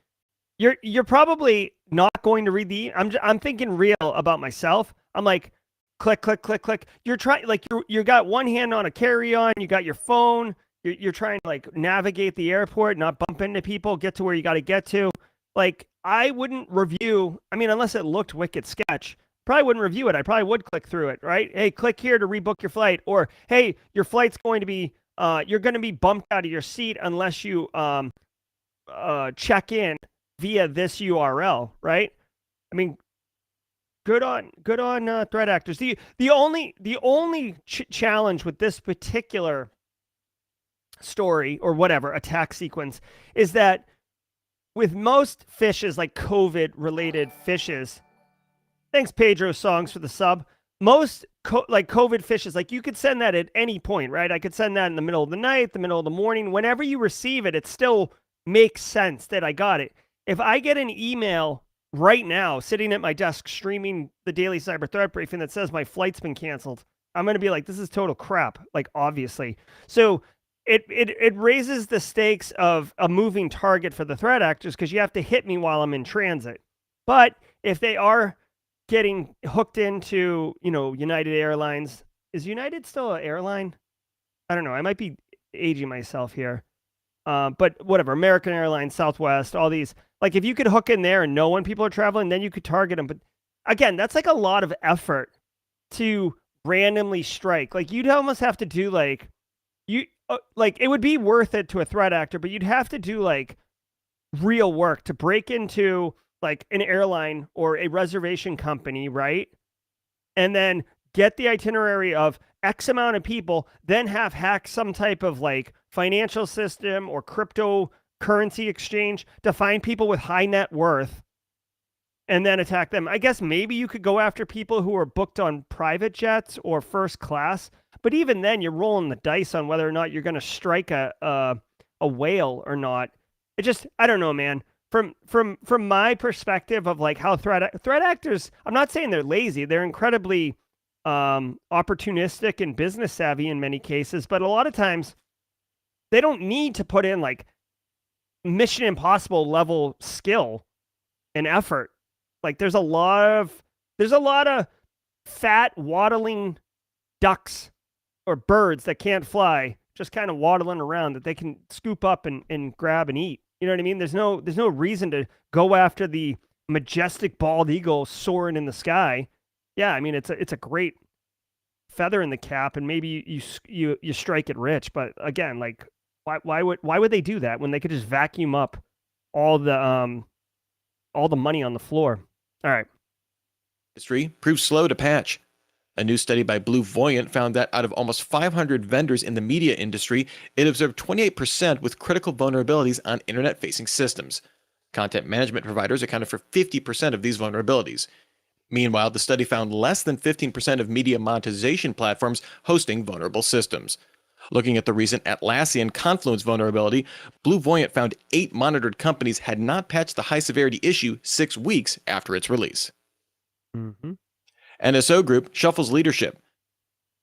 Speaker 1: you're probably not going to read the. I'm thinking real about myself. I'm like, click, click, click, click. You're trying, like, you got one hand on a carry-on, you got your phone. You're trying to like navigate the airport, not bump into people, get to where you got to get to. Like, I wouldn't review. I mean, unless it looked wicked sketch. Probably wouldn't review it. I probably would click through it, right? Hey, click here to rebook your flight, or hey, your flight's going to be, you're going to be bumped out of your seat unless you check in via this URL, right? I mean, good on threat actors. The only challenge with this particular story or whatever attack sequence is that with most phishes, like COVID related phishes. Thanks, Pedro Songs, for the sub. Most like COVID phishes, like you could send that at any point, right? I could send that in the middle of the night, the middle of the morning. Whenever you receive it, it still makes sense that I got it. If I get an email right now sitting at my desk streaming the daily cyber threat briefing that says my flight's been canceled, I'm going to be like, this is total crap, like, obviously. So it raises the stakes of a moving target for the threat actors, because you have to hit me while I'm in transit. But if they are getting hooked into, United Airlines. Is United still an airline? I don't know. I might be aging myself here. But whatever. American Airlines, Southwest, all these. Like, if you could hook in there and know when people are traveling, then you could target them. But again, that's like a lot of effort to randomly strike. Like, you'd almost have to do like it would be worth it to a threat actor, but you'd have to do like real work to break into like an airline or a reservation company, right? And then get the itinerary of X amount of people, then have hacked some type of like financial system or cryptocurrency exchange to find people with high net worth and then attack them. I guess maybe you could go after people who are booked on private jets or first class, but even then you're rolling the dice on whether or not you're going to strike a whale or not. It just, I don't know, man. From my perspective of like how threat actors, I'm not saying they're lazy. They're incredibly opportunistic and business savvy in many cases, but a lot of times they don't need to put in like Mission Impossible level skill and effort. Like there's a lot of fat waddling ducks or birds that can't fly, just kind of waddling around that they can scoop up and grab and eat. You know what I mean? There's no reason to go after the majestic bald eagle soaring in the sky. Yeah, I mean it's a great feather in the cap, and maybe you strike it rich. But again, like why would they do that when they could just vacuum up all the money on the floor? All right.
Speaker 3: Industry proves slow to patch. A new study by Blue Voyant found that out of almost 500 vendors in the media industry, it observed 28% with critical vulnerabilities on internet-facing systems. Content management providers accounted for 50% of these vulnerabilities. Meanwhile, the study found less than 15% of media monetization platforms hosting vulnerable systems. Looking at the recent Atlassian Confluence vulnerability, Blue Voyant found 8 monitored companies had not patched the high-severity issue 6 weeks after its release.
Speaker 1: Mm-hmm.
Speaker 3: NSO Group shuffles leadership.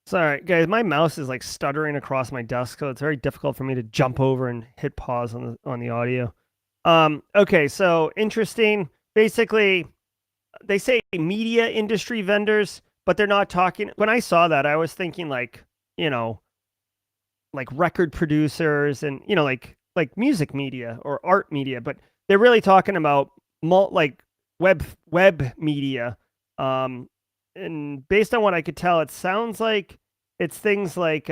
Speaker 1: Sorry, guys, my mouse is like stuttering across my desk, so it's very difficult for me to jump over and hit pause on the audio. Okay, so interesting. Basically, they say media industry vendors, but they're not talking. When I saw that, I was thinking like record producers and like music media or art media, but they're really talking about like web media. and based on what I could tell, it sounds like it's things like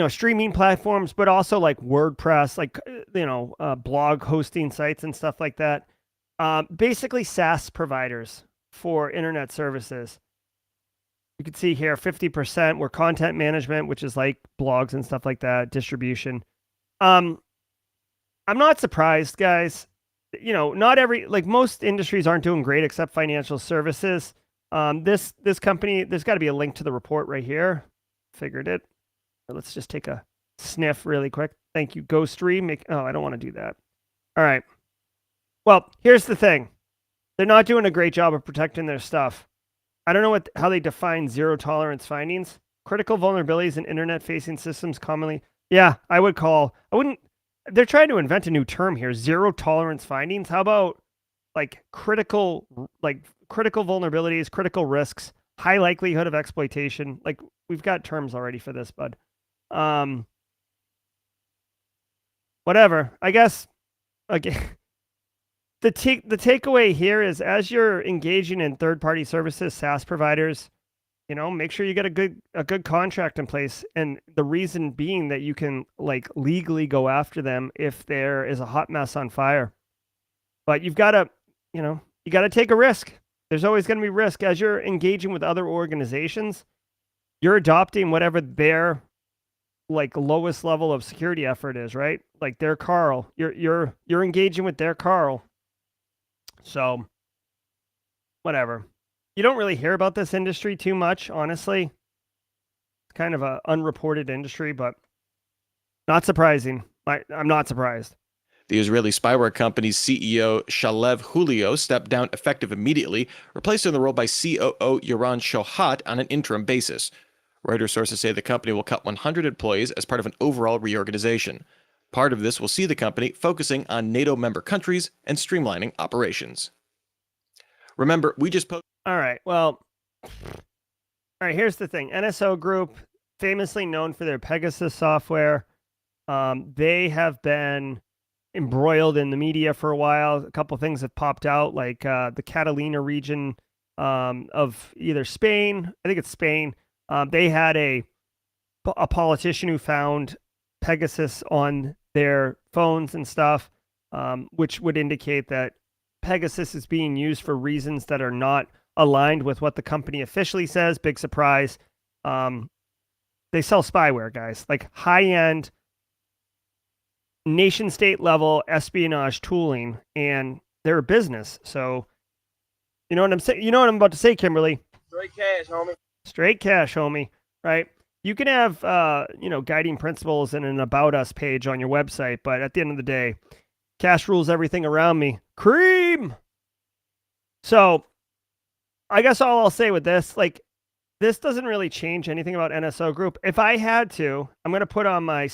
Speaker 1: streaming platforms, but also like WordPress, like blog hosting sites and stuff like that. Basically SaaS providers for internet services. You can see here 50% were content management, which is like blogs and stuff like that, distribution. I'm not surprised, guys. Not most industries aren't doing great except financial services. This company, there's got to be a link to the report right here. Figured it. Let's just take a sniff really quick. Thank you, GoStream. I don't want to do that. All right. Well, here's the thing. They're not doing a great job of protecting their stuff. I don't know how they define zero tolerance findings. Critical vulnerabilities in internet-facing systems commonly. Yeah, I wouldn't. They're trying to invent a new term here. Zero tolerance findings. How about critical vulnerabilities, critical risks, high likelihood of exploitation? Like, we've got terms already for this, bud. Whatever. I guess. Okay. The takeaway here is, as you're engaging in third-party services, SaaS providers, make sure you get a good contract in place. And the reason being that you can legally go after them if there is a hot mess on fire. But you've got to, you got to take a risk. There's always going to be risk as you're engaging with other organizations. You're adopting whatever their lowest level of security effort is, right? Like their Carl. You're engaging with their Carl. So, whatever. You don't really hear about this industry too much, honestly. It's kind of an unreported industry, but not surprising. I'm not surprised.
Speaker 3: The Israeli spyware company's CEO, Shalev Julio, stepped down effective immediately, replaced in the role by COO Yaron Shohat on an interim basis. Reuters sources say the company will cut 100 employees as part of an overall reorganization. Part of this will see the company focusing on NATO member countries and streamlining operations. Remember, we just posted.
Speaker 1: All right. Well, all right. Here's the thing. NSO Group, famously known for their Pegasus software, they have been embroiled in the media for a while. A couple things have popped out, like the Catalina region of either Spain. I think it's Spain. They had a politician who found Pegasus on their phones and stuff, which would indicate that Pegasus is being used for reasons that are not aligned with what the company officially says. Big surprise. They sell spyware, guys, like high-end nation-state level espionage tooling, and they're a business. So, you know what I'm saying? You know what I'm about to say, Kimberly?
Speaker 4: Straight cash, homie.
Speaker 1: Straight cash, homie. Right? You can have, guiding principles and an About Us page on your website, but at the end of the day, cash rules everything around me. Cream! So, I guess all I'll say with this, this doesn't really change anything about NSO Group. If I had to, I'm going to put on my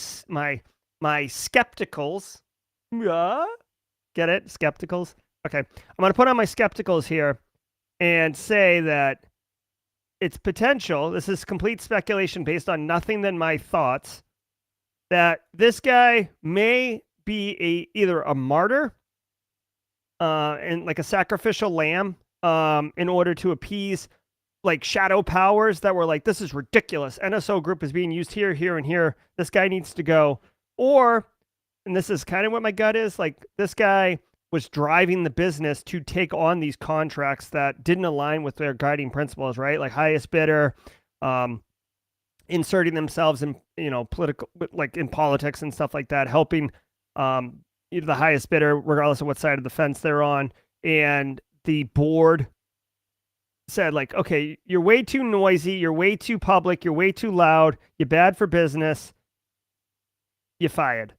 Speaker 1: skepticals. Yeah? Get it? Skepticals? Okay. I'm going to put on my skepticals here and say that it's potential, this is complete speculation based on nothing than my thoughts, that this guy may be either a martyr and like a sacrificial lamb in order to appease shadow powers that were like, this is ridiculous. NSO Group is being used here, here, and here. This guy needs to go. Or, and this is kind of what my gut is, this guy was driving the business to take on these contracts that didn't align with their guiding principles, right? Like highest bidder, inserting themselves in, political, in politics and stuff like that, helping the highest bidder, regardless of what side of the fence they're on. And the board said, okay, you're way too noisy, you're way too public, you're way too loud, you're bad for business, you fired,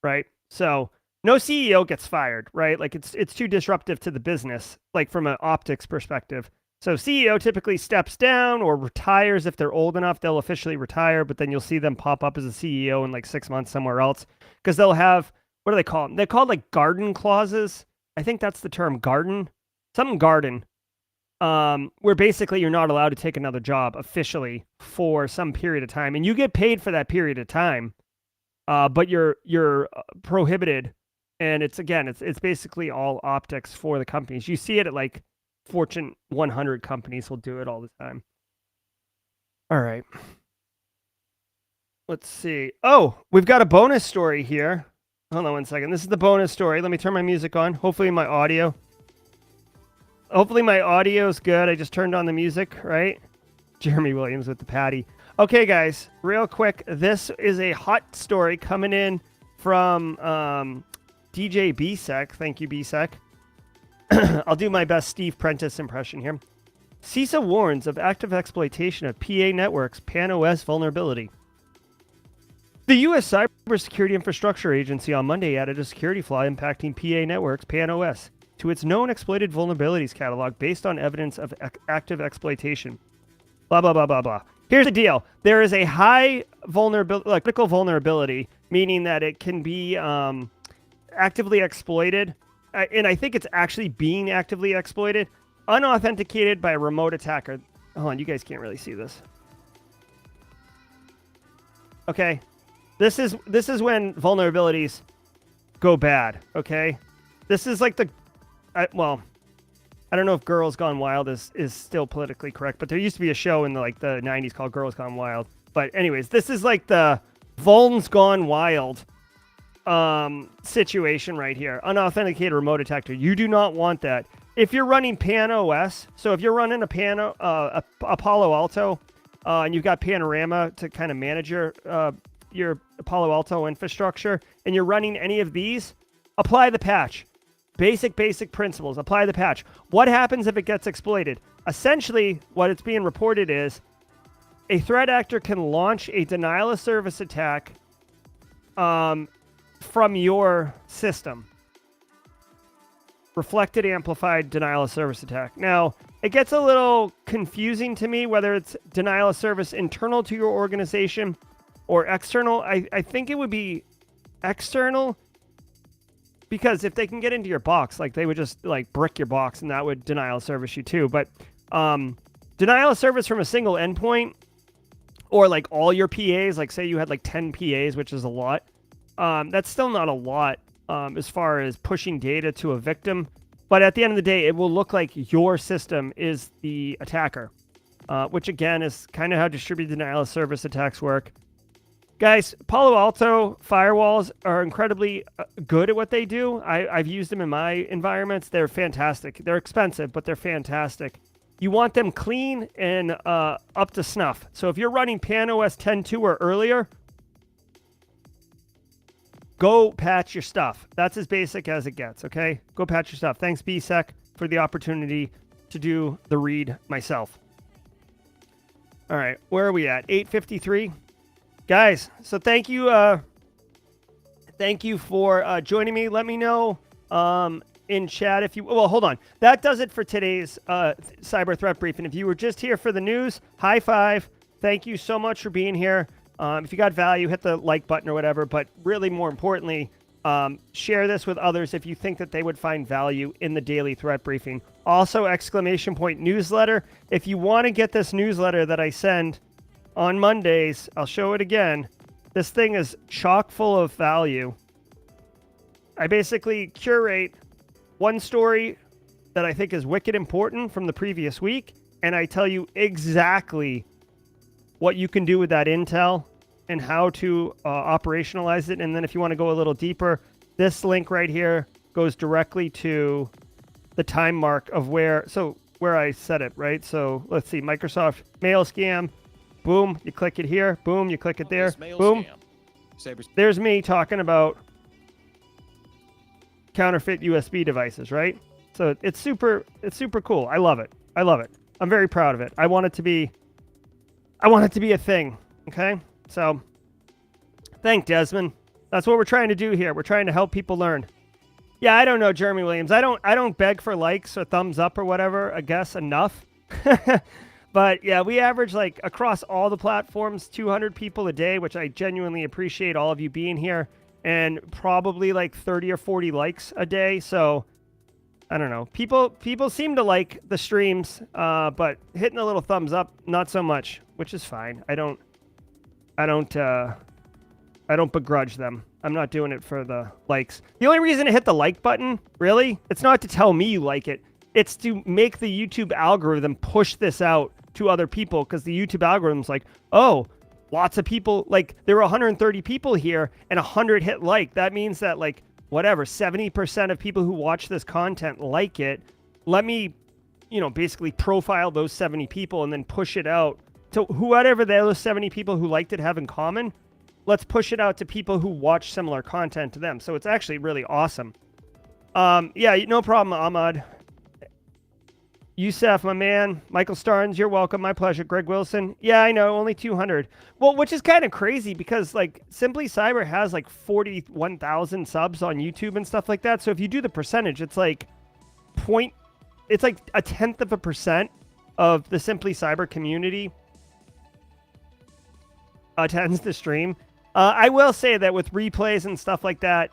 Speaker 1: right? So no CEO gets fired, right? It's too disruptive to the business, from an optics perspective. So CEO typically steps down or retires. If they're old enough, they'll officially retire, but then you'll see them pop up as a CEO in 6 months somewhere else, because they'll have, what do they call them? They're called garden clauses. I think that's the term, garden, something garden, where basically you're not allowed to take another job officially for some period of time, and you get paid for that period of time, but you're prohibited. And it's basically all optics for the companies. You see it at Fortune 100 companies will do it all the time. All right. Let's see. Oh, we've got a bonus story here. Hold on one second. This is the bonus story. Let me turn my music on. Hopefully my audio is good. I just turned on the music, right? Jeremy Williams with the patty. Okay, guys, real quick. This is a hot story coming in from DJ BSEC. Thank you, BSEC. I'll do my best Steve Prentice impression here. CISA warns of active exploitation of PA networks, PAN-OS vulnerability. The U.S. Cybersecurity Infrastructure Agency on Monday added a security flaw impacting PA networks, PAN-OS, to its known exploited vulnerabilities catalog based on evidence of active exploitation. Blah, blah, blah, blah, blah. Here's the deal. There is a high vulnerability, critical vulnerability, meaning that it can be actively exploited, and I think it's actually being actively exploited, unauthenticated by a remote attacker. Hold on, you guys can't really see this. Okay. This is when vulnerabilities go bad, okay? This is like I don't know if Girls Gone Wild is still politically correct, but there used to be a show in the 90s called Girls Gone Wild. But anyways, this is like the Vulns Gone Wild situation right here. Unauthenticated remote attacker. You do not want that. If you're running PAN-OS, so if you're running a Palo Alto, and you've got Panorama to kind of manage your Palo Alto infrastructure, and you're running any of these, apply the patch. Basic principles. Apply the patch. What happens if it gets exploited? Essentially, what it's being reported is a threat actor can launch a denial of service attack from your system. Reflected, amplified denial of service attack. Now, it gets a little confusing to me whether it's denial of service internal to your organization or external. I think it would be external, because if they can get into your box, they would just brick your box, and that would denial of service you too. But denial of service from a single endpoint, or all your PAs, say you had 10 PAs, which is a lot. That's still not a lot as far as pushing data to a victim. But at the end of the day, it will look like your system is the attacker, which again is kind of how distributed denial of service attacks work. Guys, Palo Alto firewalls are incredibly good at what they do. I've used them in my environments. They're fantastic. They're expensive, but they're fantastic. You want them clean and up to snuff. So if you're running PAN-OS 10.2 or earlier, go patch your stuff. That's as basic as it gets, okay? Go patch your stuff. Thanks, BSEC, for the opportunity to do the read myself. All right, where are we at? 8:53. Guys, so thank you for joining me. Let me know in chat if you... Well, hold on. That does it for today's Cyber Threat Briefing. If you were just here for the news, high five. Thank you so much for being here. If you got value, hit the like button or whatever. But really, more importantly, share this with others if you think that they would find value in the daily threat briefing. Also, exclamation point newsletter. If you want to get this newsletter that I send on Mondays, I'll show it again. This thing is chock full of value. I basically curate one story that I think is wicked important from the previous week, and I tell you exactly what you can do with that intel and how to operationalize it. And then if you want to go a little deeper, this link right here goes directly to the time mark of where I set it, right? So let's see, Microsoft mail scam. Boom, you click it here. Boom, you click it there. Boom. There's me talking about counterfeit USB devices, right? So it's super cool. I love it. I'm very proud of it. I want it to be a thing. Okay? So thank Desmond. That's what we're trying to do here. We're trying to help people learn. Yeah, I don't know, Jeremy Williams. I don't beg for likes or thumbs up or whatever, I guess, enough. But yeah, we average across all the platforms, 200 people a day, which I genuinely appreciate all of you being here, and probably 30 or 40 likes a day. So I don't know. People seem to like the streams, but hitting a little thumbs up, not so much, which is fine. I don't begrudge them. I'm not doing it for the likes. The only reason to hit the like button, really, it's not to tell me you like it. It's to make the YouTube algorithm push this out to other people, because the YouTube algorithm's like, oh, lots of people, like there were 130 people here and 100 hit like. That means that like whatever, 70% of people who watch this content like it. Let me, basically profile those 70 people and then push it out to whoever those 70 people who liked it have in common. Let's push it out to people who watch similar content to them. So it's actually really awesome. Yeah, no problem, Ahmad. Youssef, my man. Michael Starnes, you're welcome. My pleasure. Greg Wilson. Yeah, I know. Only 200. Well, which is kind of crazy because like Simply Cyber has like 41,000 subs on YouTube and stuff like that. So if you do the percentage, it's like it's like 0.1% of the Simply Cyber community attends the stream. I will say that with replays and stuff like that,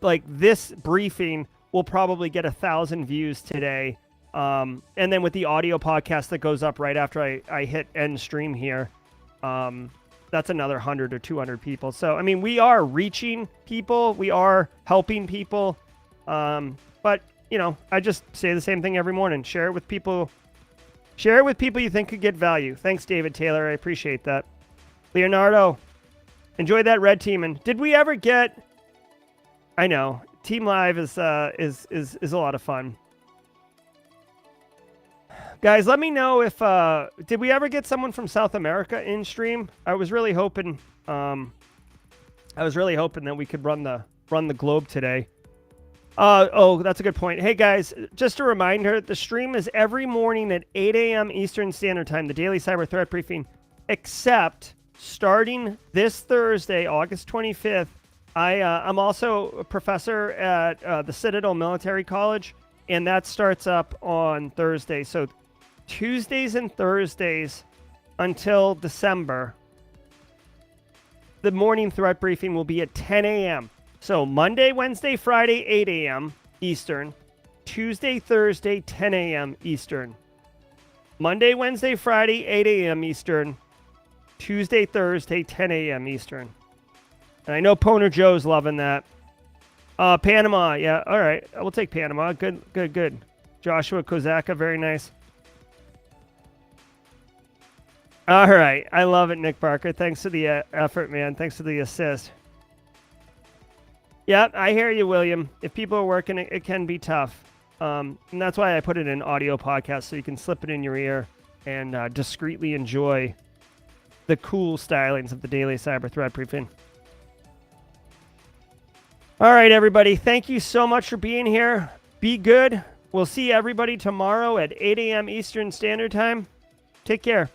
Speaker 1: like this briefing will probably get 1,000 views today. And then with the audio podcast that goes up right after I hit end stream here, that's another 100 or 200 people. So, I mean, we are reaching people. We are helping people. But, I just say the same thing every morning. Share it with people. Share it with people you think could get value. Thanks, David Taylor. I appreciate that. Leonardo, enjoy that red team. And did we ever get... I know. Team Live is a lot of fun. Guys, let me know if did we ever get someone from South America in stream? I was really hoping that we could run the globe today. Oh, that's a good point. Hey guys, just a reminder, the stream is every morning at 8 a.m. Eastern Standard Time, the daily cyber threat briefing, except starting this Thursday, August 25th, I'm also a professor at the Citadel Military College, and that starts up on Thursday. So Tuesdays and Thursdays until December, the morning threat briefing will be at 10 a.m. So Monday, Wednesday, Friday, 8 a.m. Eastern. Tuesday, Thursday, 10 a.m. Eastern. Monday, Wednesday, Friday, 8 a.m. Eastern. Tuesday, Thursday, 10 a.m. Eastern. And I know Poner Joe's loving that. Panama, yeah, all right. We'll take Panama. Good. Joshua Kozaka, very nice. All right, I love it, Nick Barker. Thanks for the effort, man. Thanks for the assist. Yeah, I hear you, William. If people are working, it can be tough. And that's why I put it in audio podcast, so you can slip it in your ear and discreetly enjoy the cool stylings of the daily cyber threat briefing. All right, everybody. Thank you so much for being here. Be good. We'll see everybody tomorrow at 8 a.m. Eastern Standard Time. Take care.